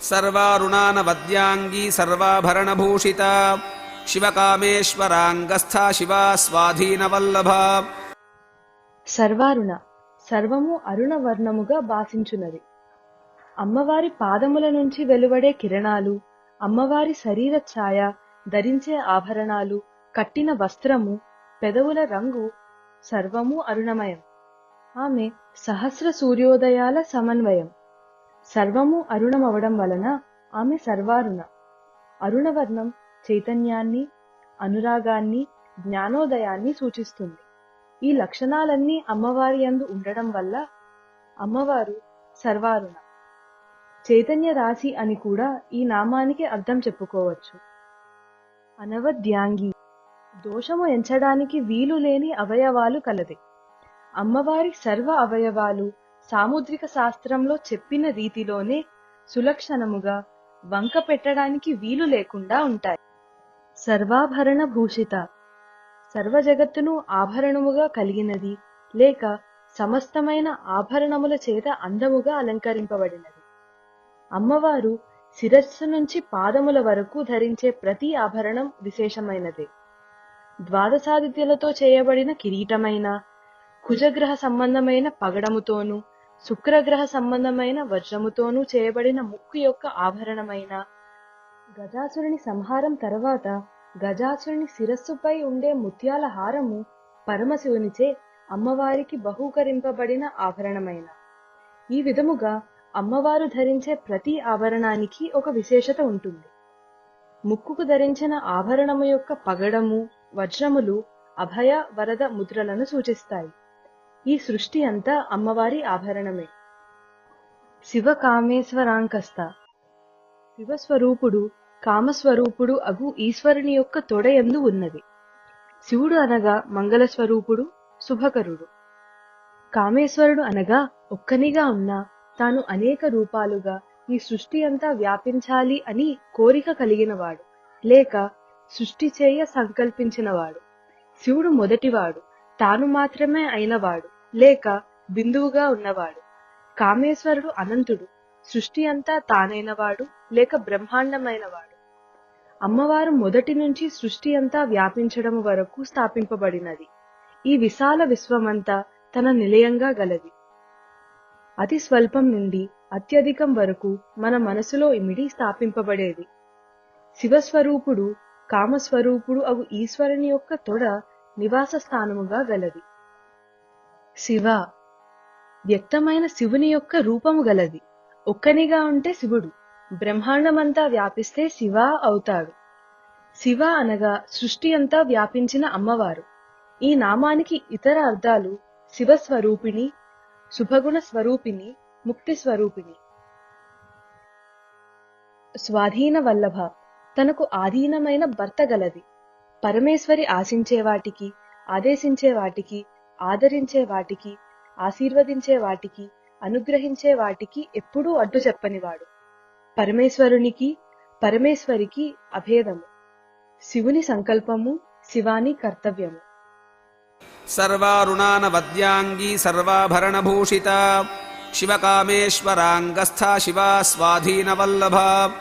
सर्वारुणानवद्यांगी सर्वाभरणभूषिता शिवकामेश्वरांगस्था शिवा स्वाधीनवल्लभा। సర్వారుణ సర్వము అరుణ వర్ణముగా భాసించున్నది. అమ్మవారి పాదముల నుంచి వెలువడే కిరణాలు, అమ్మవారి శరీర ఛాయ, ధరించే ఆభరణాలు, కట్టిన వస్త్రము, పెదవుల రంగు సర్వము అరుణమయం. ఆమె సహస్ర సూర్యోదయాల సమన్వయం. సర్వము అరుణమవడం వలన ఆమె సర్వారుణ. అరుణవర్ణం చైతన్యాన్ని, అనురాగాన్ని, జ్ఞానోదయాన్ని సూచిస్తుంది. ఈ లక్షణాలన్నీ అమ్మవారి యందు ఉండడం వల్ల అమ్మవారు సర్వారుణ. చైతన్య రాశి అని కూడా ఈ నామానికి అర్థం చెప్పుకోవచ్చు. అనవద్యాంగి దోషము ఎంచడానికి వీలు లేని అవయవాలు కలది. అమ్మవారి సర్వ అవయవాలు సాముద్రిక శాస్త్రంలో చెప్పిన రీతిలోనే సులక్షణముగా వంక పెట్టడానికి వీలు లేకుండా ఉంటాయి. సర్వాభరణ భూషిత సర్వ జగత్తును ఆభరణముగా కలిగినది, లేక సమస్తమైన ఆభరణముల చేత అందముగా అలంకరింపబడినది. అమ్మవారు శిరస్సు నుంచి పాదముల వరకు ధరించే ప్రతి ఆభరణం విశేషమైనదే. ద్వాదశాదిత్యులతో చేయబడిన కిరీటమైన, కుజగ్రహ సంబంధమైన పగడముతోనూ, శుక్రగ్రహ సంబంధమైన వజ్రముతోనూ చేయబడిన ముక్కు యొక్క ఆభరణమైన, గజాసురుని సంహారం తర్వాత గజాసురుని శిరస్సుపై ఉండే ముత్యాల హారము పరమశివునిచే అమ్మవారికి బహూకరింపబడిన ఆభరణమైన. ఈ విధముగా అమ్మవారు ధరించే ప్రతి ఆభరణానికి ఒక విశేషత ఉంటుంది. ముక్కుకు ధరించిన ఆభరణము యొక్క పగడము, వజ్రములు అభయ వరద ముద్రలను సూచిస్తాయి. ఈ సృష్టి అంతా అమ్మవారి ఆభరణమే. శివ కామేశ్వరాంకస్త శివస్వరూపుడు, కామస్వరూపుడు అగు ఈశ్వరుని యొక్క తొడయందు ఉన్నది. శివుడు అనగా మంగళస్వరూపుడు, శుభకరుడు. కామేశ్వరుడు అనగా ఒక్కనిగా ఉన్నా తాను అనేక రూపాలుగా ఈ సృష్టి అంతా వ్యాపించాలి అని కోరిక కలిగినవాడు, లేక సృష్టి చేయ సంకల్పించినవాడు. శివుడు మొదటివాడు, తాను మాత్రమే అయినవాడు, లేక బిందువుగా ఉన్నవాడు. కామేశ్వరుడు అనంతుడు, సృష్టి అంతా తానైనవాడు, లేక బ్రహ్మాండమైనవాడు. అమ్మవారు మొదటి నుంచి సృష్టి అంతా వ్యాపించడం వరకు స్థాపింపబడినది. ఈ విశాల విశ్వమంతా తన నిలయంగా గలది. అతి స్వల్పం నుండి అత్యధికం వరకు మన మనసులో ఇమిడి స్థాపింపబడేది. శివస్వరూపుడు, కామస్వరూపుడు అగు ఈశ్వరుని యొక్క తొడ నివాస స్థానముగా గలది. శివ వ్యక్తమైన శివుని యొక్క రూపము గలది. ఒక్కనిగా ఉంటే శివుడు, బ్రహ్మాండమంతా వ్యాపిస్తే శివ అవుతాడు. శివ అనగా సృష్టి అంతా వ్యాపించిన అమ్మవారు. ఈ నామానికి ఇతర అర్థాలు శివస్వరూపిణి, శుభగుణ స్వరూపిణి, ముక్తి స్వరూపిణి. స్వాధీన వల్లభ తనకు ఆధీనమైన భర్త గలది. పరమేశ్వరి ఆశించే వాటికి, ఆదేశించే వాటికి, ఆదరించే వాటికి, ఆశీర్వదించే వాటికి, అనుగ్రహించే వాటికి ఎప్పుడూ అడ్డు చెప్పనివాడు. పరమేశ్వరునికి, పరమేశ్వరికి అభేదము. శివుని సంకల్పము, శివాని కర్తవ్యము. सर्वारुणानवद्यांगी सर्वाभरणभूषिता शिवकामेश्वरांगस्था शिवा स्वाधीनवल्लभा।